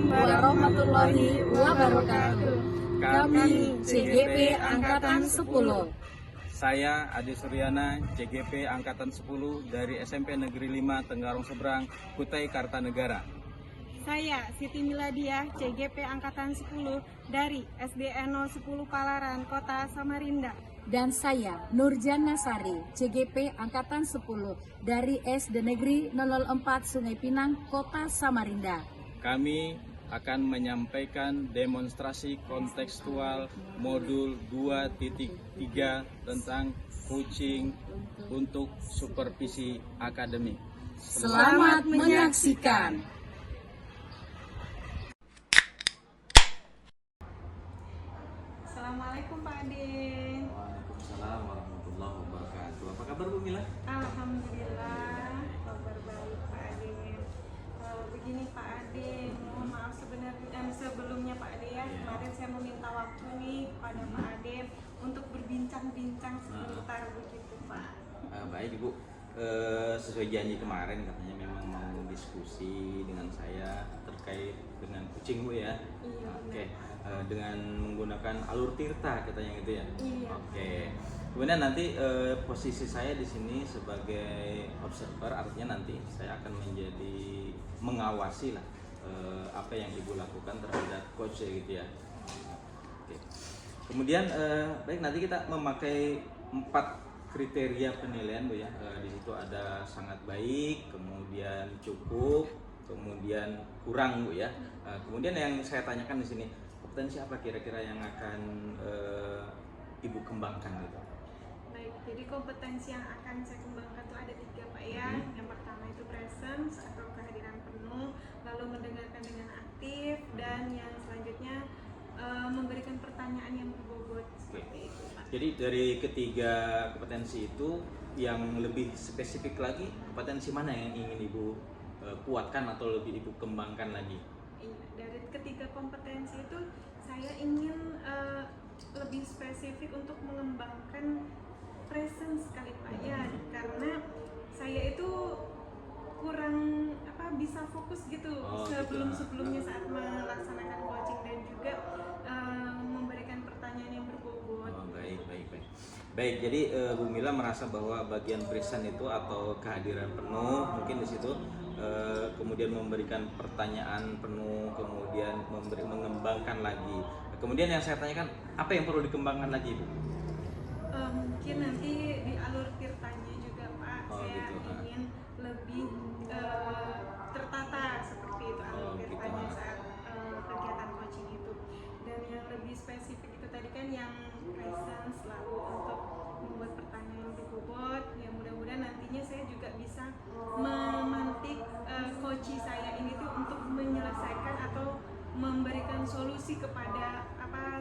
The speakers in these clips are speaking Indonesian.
warahmatullahi wabarakatuh. Kami CGP Angkatan 10. Saya Ade Suryana, CGP Angkatan 10 dari SMP Negeri 5 Tenggarong Seberang, Kutai Kartanegara. Saya Siti Miladiah, CGP Angkatan 10 dari SDN 010 Palaran, Kota Samarinda. Dan saya Nurjana Sari, CGP Angkatan 10 dari SD Negeri 004 Sungai Pinang, Kota Samarinda. Kami akan menyampaikan demonstrasi kontekstual modul 2.3 tentang coaching untuk supervisi akademik. Selamat menyaksikan. Assalamualaikum Pak Ade. Waalaikumsalam warahmatullahi wabarakatuh. Apa kabar Bu Mila? Alhamdulillah, kabar baik Pak Ade. Begini Pak Ade, mohon maaf sebelumnya Pak Ade ya, kemarin saya meminta waktu nih kepada Pak Ade untuk berbincang-bincang sebentar begitu Pak. Baik Ibu, sesuai janji kemarin katanya memang mau diskusi dengan saya terkait dengan kucing Bu ya. Iya. Oke, dengan menggunakan alur tirta katanya gitu ya. Iya. Oke. Kemudian nanti posisi saya di sini sebagai observer, artinya nanti saya akan menjadi mengawasi lah apa yang Ibu lakukan terhadap coach gitu ya. Oke. Kemudian baik, nanti kita memakai 4 kriteria penilaian Bu ya. Di situ ada sangat baik, kemudian cukup, kemudian kurang Bu ya. Kemudian yang saya tanyakan di sini, kompetensi apa kira-kira yang akan Ibu kembangkan gitu? Baik, jadi kompetensi yang akan saya kembangkan itu ada 3 Pak ya. Yang pertama itu presence atau kehadiran penuh, lalu mendengarkan dengan aktif, dan yang selanjutnya memberikan pertanyaan yang berbobot seperti itu Pak. Jadi dari ketiga kompetensi itu yang lebih spesifik lagi, kompetensi mana yang ingin Ibu kuatkan atau lebih Ibu kembangkan lagi? Iya, dari ketiga kompetensi itu saya ingin lebih spesifik untuk mengembangkan presence kali Pak ya, karena saya itu kurang bisa fokus gitu sebelumnya saat melaksanakan coaching, dan juga memberikan pertanyaan yang berbobot. Baik, jadi Bu Mila merasa bahwa bagian present itu atau kehadiran penuh mungkin di situ, kemudian memberikan pertanyaan penuh, kemudian mengembangkan lagi. Kemudian yang saya tanyakan, apa yang perlu dikembangkan lagi Bu? Mungkin nanti di alur tirtanya juga Pak, saya ingin lebih tertata seperti itu alur tirtanya saat kegiatan coaching itu. Dan yang lebih spesifik itu tadi kan yang presence, lalu untuk membuat pertanyaan yang berbobot. Ya mudah-mudahan nantinya saya juga bisa memantik coach saya ini tuh untuk menyelesaikan atau memberikan solusi kepada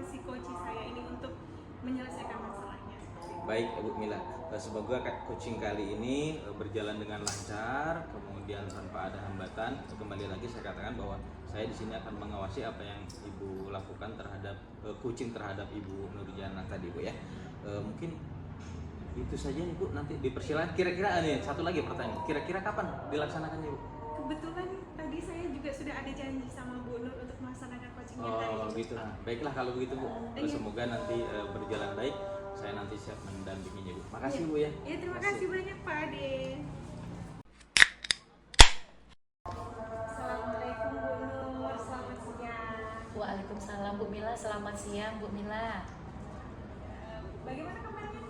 si coach saya ini untuk menyelesaikan masalahnya. Baik Bu Mila, semoga coaching kali ini berjalan dengan lancar, kemudian tanpa ada hambatan. Kembali lagi saya katakan bahwa saya di sini akan mengawasi apa yang Ibu lakukan terhadap coaching terhadap Ibu Nurjana tadi Bu ya. Mungkin itu saja Ibu, nanti dipersilakan. Kira-kira nih satu lagi pertanyaan, kira-kira kapan dilaksanakannya Ibu? Kebetulan tadi saya juga sudah ada janji sama Bu Nur untuk melaksanakan coachingnya tadi. Oh gitu. Nah, baiklah kalau begitu Bu. Semoga nanti berjalan baik. Saya nanti siap mendampinginya Bu. Makasih Bu ya. Ya, terima kasih banyak Pak Ade. Assalamualaikum Bu Nur, selamat siang. Waalaikumsalam Bu Mila, selamat siang Bu Mila. Bagaimana kabarnya?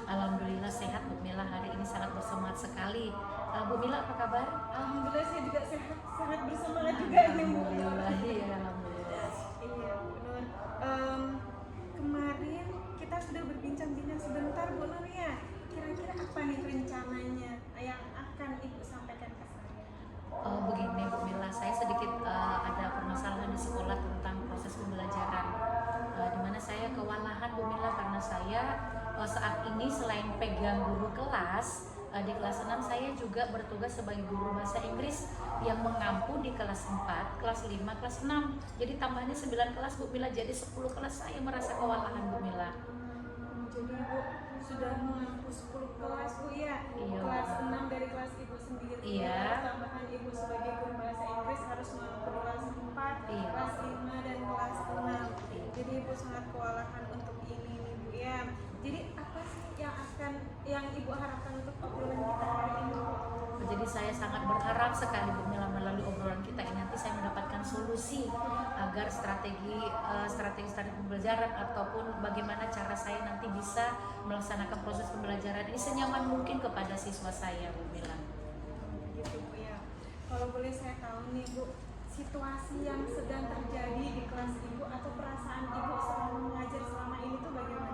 Alhamdulillah sehat Bu Mila, hari ini sangat bersemangat sekali. Bu Mila apa kabar? Alhamdulillah saya juga sehat, sangat bersemangat juga nih Bu Nur. Alhamdulillah, iya alhamdulillah. Iya Bu Nur. Kemarin kita sudah berbincang-bincang sebentar Bu Nur ya. Kira-kira apa nih rencananya yang akan Ibu sampaikan ke saya? Begini Bu Mila, saya sedikit ada permasalahan di sekolah tentang proses pembelajaran, di mana saya kewalahan Bu Mila, karena saya saat ini selain pegang guru kelas, di kelas 6 saya juga bertugas sebagai guru bahasa Inggris yang mengampu di kelas 4, kelas 5, kelas 6. Jadi tambahnya 9 kelas Bu Mila, jadi 10 kelas saya merasa kewalahan Bu Mila. Jadi Ibu sudah mengampu 10 kelas Bu ya? Iya. Kelas 6 dari kelas Ibu sendiri. Iya. Tambahan Ibu sebagai guru bahasa Inggris harus mengampu di kelas 4. Iya. saya sangat berharap sekali Bu Mila melalui obrolan kita ini nanti saya mendapatkan solusi agar strategi pembelajaran ataupun bagaimana cara saya nanti bisa melaksanakan proses pembelajaran ini senyaman mungkin kepada siswa saya Bu Mila. Gitu Bu ya. Kalau boleh saya tahu nih Bu, situasi yang sedang terjadi di kelas Ibu atau perasaan Ibu selama mengajar selama ini tuh bagaimana?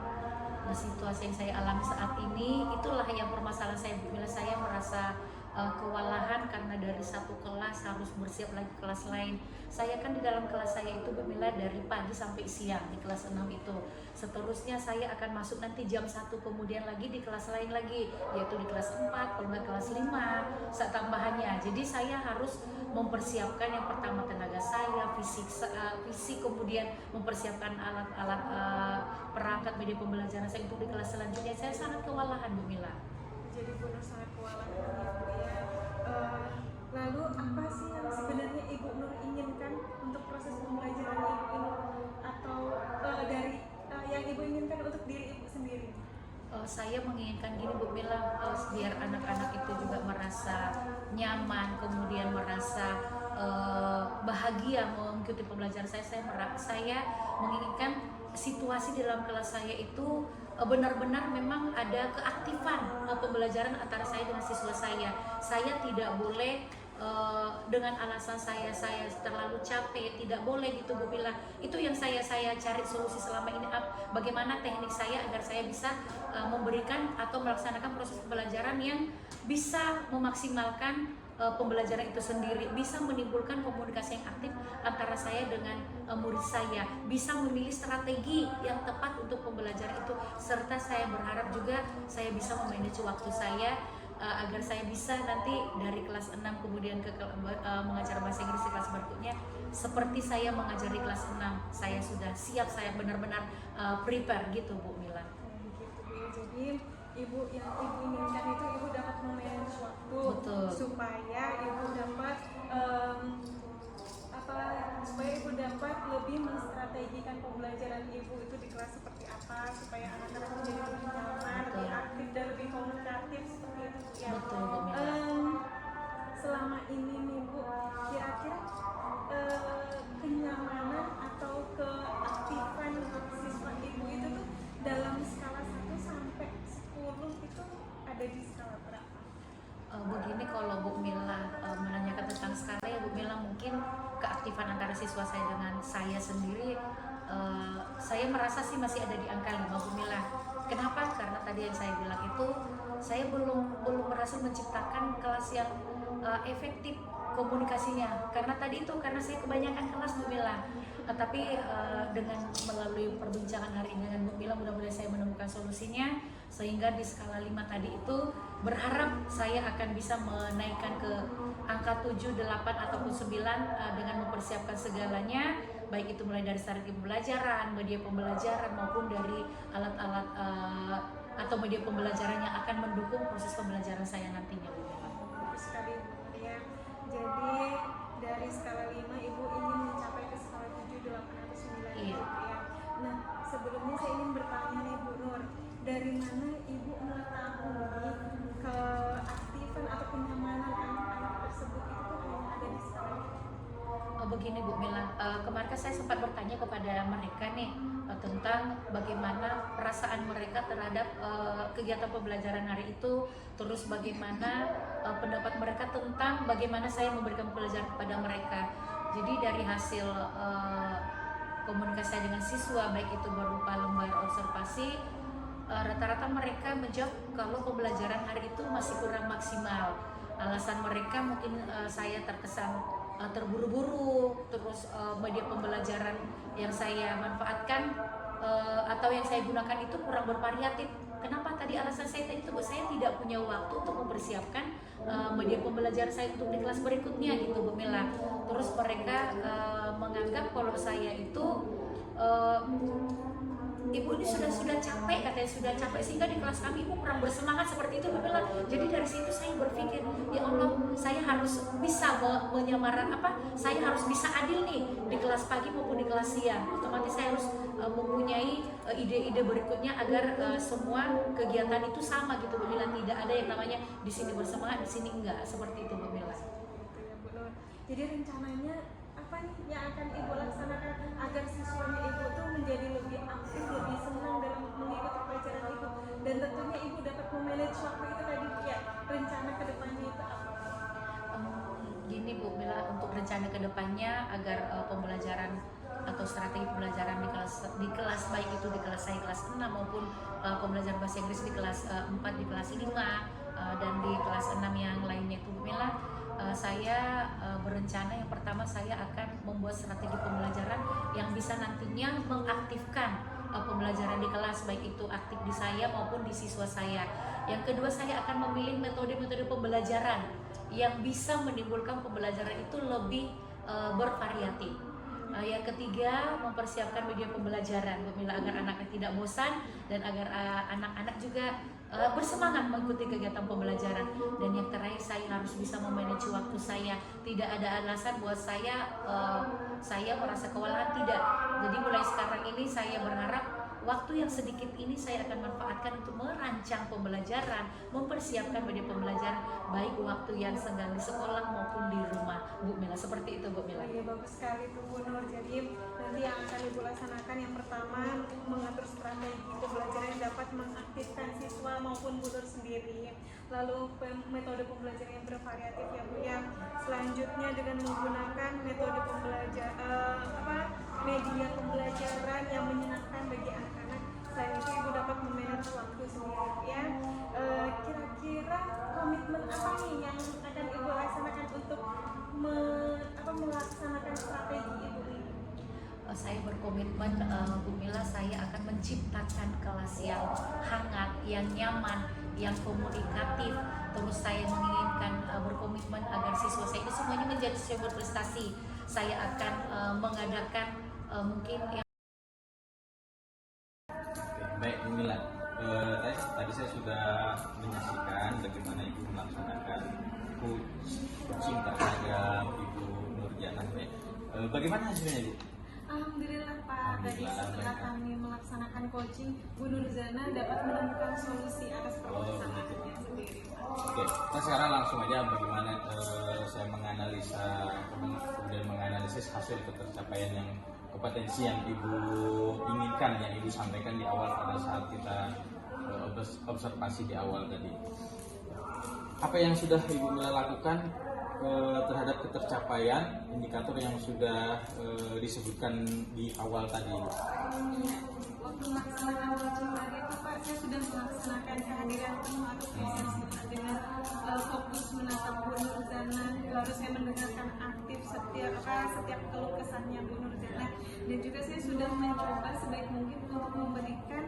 Nah, situasi yang saya alami saat ini itulah yang permasalahan saya Bu Mila. Saya merasa kewalahan karena dari satu kelas harus bersiap lagi kelas lain. Saya kan di dalam kelas saya itu Bu Mila dari pagi sampai siang di kelas 6 itu. Seterusnya saya akan masuk nanti jam 1 kemudian lagi di kelas lain lagi, yaitu di kelas 4, kalau nggak kelas 5 saat tambahannya. Jadi saya harus mempersiapkan yang pertama tenaga saya, fisik, kemudian mempersiapkan alat-alat perangkat media pembelajaran saya untuk di kelas selanjutnya. Saya sangat kewalahan Bu Mila. Jadi Bu Nur sangat kewalahan ya Bu ya. Lalu apa sih yang sebenarnya Ibu Nur inginkan untuk proses pembelajaran Ibu ini, atau dari yang Ibu inginkan untuk diri Ibu sendiri? Saya menginginkan gini Bu Mila, biar anak-anak itu juga merasa nyaman, kemudian merasa bahagia mengikuti pembelajaran saya. Saya menginginkan situasi di dalam kelas saya itu benar-benar memang ada keaktifan pembelajaran antara saya dengan siswa saya. Saya tidak boleh dengan alasan saya terlalu capek, tidak boleh gitu Bu Mila. Itu yang saya cari solusi selama ini, bagaimana teknik saya agar saya bisa memberikan atau melaksanakan proses pembelajaran yang bisa memaksimalkan pembelajaran itu sendiri, bisa menimbulkan komunikasi yang aktif antara saya dengan murid saya, bisa memilih strategi yang tepat untuk pembelajaran itu, serta saya berharap juga saya bisa memanage waktu saya agar saya bisa nanti dari kelas 6 kemudian ke mengajar bahasa Inggris di kelas berikutnya seperti saya mengajar di kelas 6, saya sudah siap, saya benar-benar prepare gitu Bu Mila. Gitu Bu ya. Jadi Ibu yang Ibu inginkan itu Ibu dapat memanage waktu. Betul. Supaya Ibu dapat supaya Ibu dapat lebih menstrategikan pembelajaran Ibu itu di kelas seperti apa, supaya anak-anak menjadi lebih nyaman, lebih aktif dan lebih komunikatif seperti itu ya. Betul Bu Mila. Selama ini nih Bu, kira-kira kenyamanan atau keaktifan siswa Ibu itu tuh dalam skala 1 sampai 10 itu ada di skala berapa? Begini, kalau Bu Mila menanyakan tentang skala ya Bu Mila, mungkin keaktifan antara siswa saya dengan saya sendiri, saya merasa sih masih ada di angka 5 Bu Mila. Kenapa? Karena tadi yang saya bilang itu saya belum berhasil menciptakan kelas yang efektif komunikasinya, karena saya kebanyakan kelas Bu Mila. Tapi dengan melalui perbincangan hari ini dengan Bu Mila, mudah-mudahan saya menemukan solusinya sehingga di skala 5 tadi itu berharap saya akan bisa menaikkan ke angka 7, 8 ataupun 9 dengan mempersiapkan segalanya, baik itu mulai dari strategi pembelajaran, media pembelajaran maupun dari alat-alat atau media pembelajaran yang akan mendukung proses pembelajaran saya nantinya Bu Mila. Bagus sekali Bu ya. Jadi dari skala 5 Ibu ingin mencapai ke skala 7, 8 atau 9 Iya. gitu ya. Nah, sebelumnya saya ingin bertanya nih Bu Nur, dari mana Ibu mengetahui keaktifan atau kenyamanan anak-anak tersebut itu tuh hanya ada di skala ini? Begini Bu Mila, kemarin kan saya sempat bertanya kepada mereka nih tentang bagaimana perasaan mereka terhadap kegiatan pembelajaran hari itu, terus bagaimana pendapat mereka tentang bagaimana saya memberikan pembelajaran kepada mereka. Jadi dari hasil komunikasi saya dengan siswa, baik itu berupa lembar observasi, rata-rata mereka menjawab kalau pembelajaran hari itu masih kurang maksimal. Alasan mereka mungkin saya terkesan terburu-buru, terus media pembelajaran yang saya manfaatkan atau yang saya gunakan itu kurang bervariatif. Kenapa? Tadi alasan saya tadi itu saya tidak punya waktu untuk mempersiapkan media pembelajaran saya untuk di kelas berikutnya gitu Bu Mila. Terus mereka menganggap kalau saya itu ibu ini sudah capek, katanya sudah capek, sehingga di kelas kami ibu kurang bersemangat seperti itu, Bu Mila. Jadi dari situ saya berpikir, ya Allah, saya harus bisa menyamaran saya harus bisa adil nih di kelas pagi maupun di kelas siang. Otomatis saya harus mempunyai ide-ide berikutnya agar semua kegiatan itu sama gitu, Bu Mila. Tidak ada yang namanya di sini bersemangat, di sini enggak, seperti itu, Bu Mila. Jadi rencananya apa nih yang akan ibu laksanakan agar siswanya ibu tuh menjadi lebih aktif, lebih senang dalam mengikuti pelajaran ibu, dan tentunya ibu dapat memanage waktu itu tadi, ya rencana kedepannya itu apa? Gini Bu Mila, untuk rencana kedepannya agar pembelajaran atau strategi pembelajaran di kelas baik itu di kelas saya kelas 6 maupun pembelajaran bahasa Inggris di kelas 4 di kelas 5 dan di kelas 6 yang lainnya itu Bu Mila, saya berencana yang pertama saya akan membuat strategi pembelajaran yang bisa nantinya mengaktifkan pembelajaran di kelas, baik itu aktif di saya maupun di siswa saya. Yang kedua, saya akan memilih metode-metode pembelajaran yang bisa menimbulkan pembelajaran itu lebih bervariatif. Yang ketiga, mempersiapkan media pembelajaran Bu Mila, agar anaknya tidak bosan dan agar anak-anak juga bersemangat mengikuti kegiatan pembelajaran. Dan yang terakhir, saya harus bisa memanage waktu saya. Tidak ada alasan buat saya merasa kewalahan, tidak. Jadi mulai sekarang ini saya berharap waktu yang sedikit ini saya akan manfaatkan untuk merancang pembelajaran, mempersiapkan media pembelajaran, baik waktu yang senggang di sekolah maupun di rumah, Bu Mila. Seperti itu, Bu Mila. Iya, bagus sekali tuh Bu Nur. Jadi nanti yang akan ibu laksanakan yang pertama, mengatur strategi pembelajaran yang dapat mengaktifkan siswa maupun Bu Nur sendiri. Lalu metode pembelajaran yang bervariatif ya Bu ya. Selanjutnya dengan menggunakan metode media pembelajaran yang menyenangkan bagi anak-anak. Selain itu ibu dapat memanage waktu sendiri ya. Kira-kira komitmen apa nih yang akan ibu laksanakan untuk melaksanakan strategi ibu ini? Saya berkomitmen, Bu Mila, saya akan menciptakan kelas yang hangat, yang nyaman, yang komunikatif. Terus saya menginginkan berkomitmen agar siswa saya ini semuanya menjadi siswa berprestasi. Saya akan mengadakan mungkin yang Baik, Bu Mila. Tadi saya sudah menyaksikan bagaimana Ibu melaksanakan coaching terhadap Ibu Nurjannah. Bagaimana hasilnya, Ibu? Alhamdulillah Pak, tadi setelah kami melaksanakan coaching, Bu Nurjannah dapat menemukan solusi atas permasalahannya sendiri. Oke, kita sekarang langsung aja bagaimana saya menganalisa, kemudian menganalisis hasil ketercapaian yang kompetensi yang Ibu inginkan, yang Ibu sampaikan di awal pada saat kita observasi di awal tadi. Apa yang sudah Ibu Mila lakukan terhadap ketercapaian indikator yang sudah disebutkan di awal tadi? Waktu melaksanakan coaching tadi itu Pak, saya sudah melaksanakan kehadiran penuh atau presensi dengan fokus menatap Bu Nurjannah. Lalu saya mendengarkan aktif setiap keluh kesahnya Bu Nurjannah, dan juga saya sudah mencoba sebaik mungkin untuk memberikan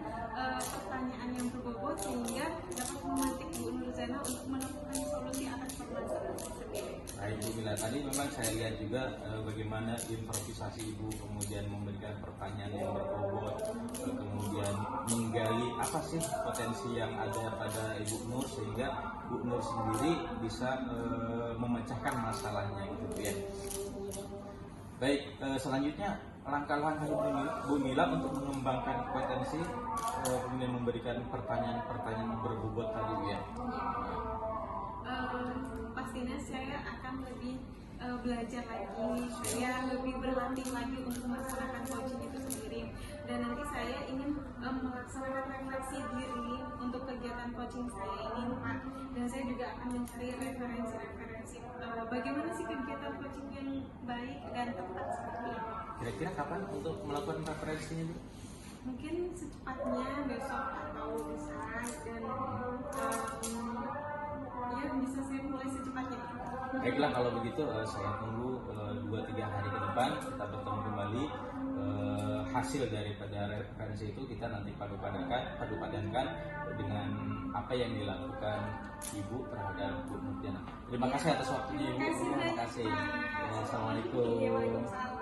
pertanyaan yang berbobot sehingga dapat memantik Bu Nurjannah untuk menemukan solusi atas permasalahan tersebut. Baik, Bu Mila, tadi memang saya lihat juga bagaimana improvisasi Ibu kemudian memberikan pertanyaan yang berbobot, kemudian menggali apa sih potensi yang ada pada Ibu Nur sehingga Bu Nur sendiri bisa memecahkan masalahnya gitu ya. Baik, selanjutnya langkah-langkah Bu Mila untuk mengembangkan potensi, kemudian memberikan pertanyaan-pertanyaan berbobot tadi ya. Pastinya saya akan lebih belajar lagi, saya lebih berlatih lagi untuk melaksanakan coaching itu sendiri, dan nanti saya ingin melaksanakan refleksi diri untuk kegiatan coaching saya ini Pak, dan saya juga akan mencari referensi bagaimana sih kegiatan coaching yang baik dan tepat seperti ini. Kira-kira kapan untuk melakukan referensinya Bu? Mungkin secepatnya besok atau lusa, dan ya bisa saya mulai secepatnya. Baiklah, kalau begitu saya tunggu 2-3 hari ke depan kita bertemu kembali. Hasil daripada referensi itu kita nanti padupadankan dengan apa yang dilakukan Ibu terhadap Bu Nurjannah. Terima kasih atas waktunya Ibu. Terima kasih. Assalamualaikum. Waalaikumsalam.